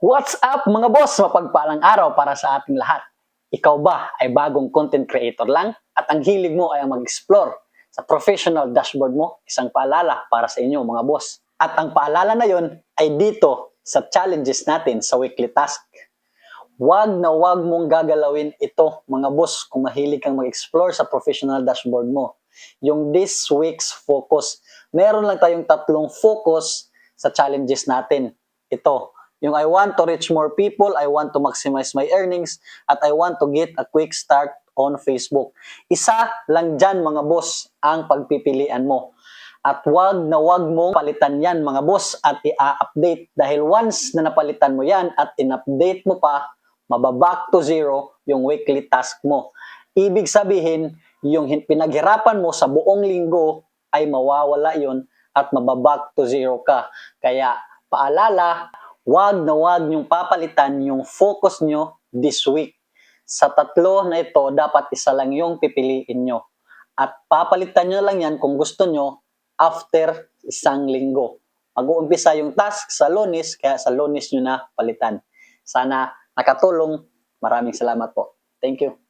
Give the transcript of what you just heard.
What's up mga boss? Mapagpalang araw para sa ating lahat. Ikaw ba ay bagong content creator lang at ang hilig mo ay ang mag-explore sa professional dashboard mo? Isang paalala para sa inyo mga boss. At ang paalala na yon ay dito sa challenges natin sa weekly task. Wag na wag mong gagalawin ito mga boss kung mahilig kang mag-explore sa professional dashboard mo. Yung this week's focus. Meron lang tayong tatlong focus sa challenges natin. Ito, yung I want to reach more people, I want to maximize my earnings, at I want to get a quick start on Facebook. Isa lang dyan mga boss ang pagpipilian mo. At wag na wag mong palitan yan mga boss at i-update dahil once na napalitan mo yan at in-update mo pa, mababack to zero yung weekly task mo. Ibig sabihin, yung pinaghirapan mo sa buong linggo ay mawawala yon at mababack to zero ka. Kaya paalala, wag na wag niyong papalitan yung focus nyo this week. Sa tatlo na ito, dapat isa lang yung pipiliin nyo. At papalitan nyo lang yan kung gusto nyo after isang linggo. Mag-uumpisa yung task sa Lunes, kaya sa Lunes nyo na palitan. Sana nakatulong. Maraming salamat po. Thank you.